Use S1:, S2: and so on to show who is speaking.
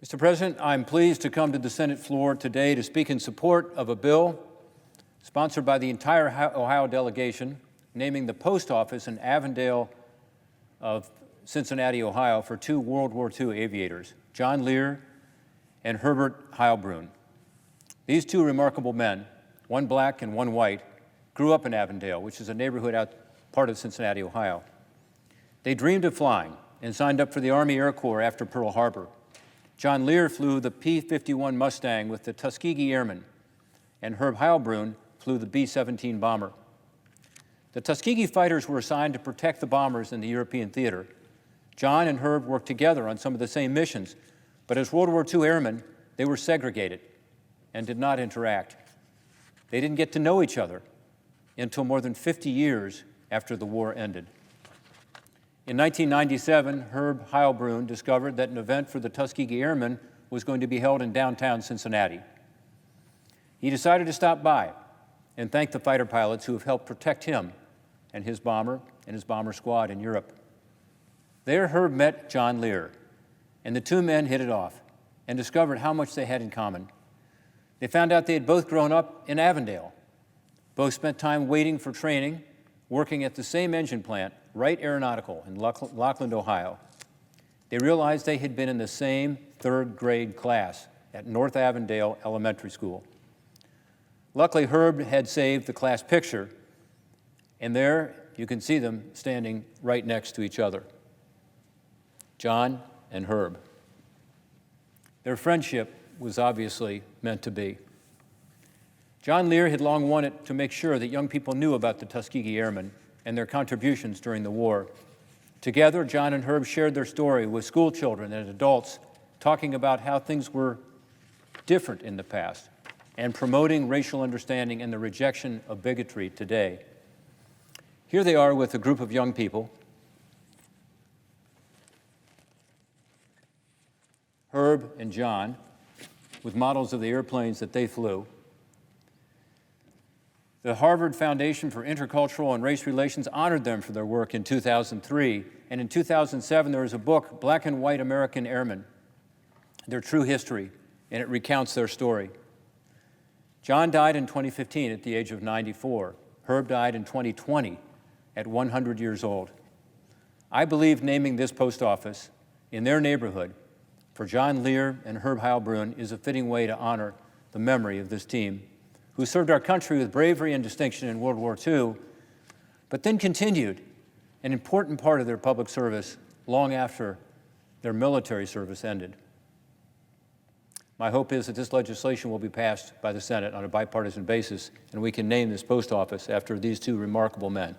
S1: Mr. President, I'm pleased to come to the Senate floor today to speak in support of a bill sponsored by the entire Ohio delegation, naming the post office in Avondale of Cincinnati, Ohio, for two World War II aviators, John Lear and Herbert Heilbrunn. These two remarkable men, one black and one white, grew up in Avondale, which is a neighborhood out part of Cincinnati, Ohio. They dreamed of flying and signed up for the Army Air Corps after Pearl Harbor. John Lear flew the P-51 Mustang with the Tuskegee Airmen, and Herb Heilbrunn flew the B-17 bomber. The Tuskegee fighters were assigned to protect the bombers in the European theater. John and Herb worked together on some of the same missions, but as World War II airmen, they were segregated and did not interact. They didn't get to know each other until more than 50 years after the war ended. In 1997, Herb Heilbrunn discovered that an event for the Tuskegee Airmen was going to be held in downtown Cincinnati. He decided to stop by and thank the fighter pilots who have helped protect him and his bomber squad in Europe. There, Herb met John Lear, and the two men hit it off and discovered how much they had in common. They found out they had both grown up in Avondale, both spent time waiting for training, working at the same engine plant, Wright Aeronautical in Lockland, Ohio. They realized they had been in the same third grade class at North Avondale Elementary School. Luckily, Herb had saved the class picture, and there you can see them standing right next to each other. John and Herb. Their friendship was obviously meant to be. John Lear had long wanted to make sure that young people knew about the Tuskegee Airmen and their contributions during the war. Together, John and Herb shared their story with school children and adults, talking about how things were different in the past and promoting racial understanding and the rejection of bigotry today. Here they are with a group of young people. Herb and John, with models of the airplanes that they flew. The Harvard Foundation for Intercultural and Race Relations honored them for their work in 2003, and in 2007 there was a book, Black and White American Airmen, Their True History, and it recounts their story. John died in 2015 at the age of 94. Herb died in 2020 at 100 years old. I believe naming this post office in their neighborhood for John Lear and Herb Heilbrunn is a fitting way to honor the memory of this team, who served our country with bravery and distinction in World War II, but then continued an important part of their public service long after their military service ended. My hope is that this legislation will be passed by the Senate on a bipartisan basis, and we can name this post office after these two remarkable men.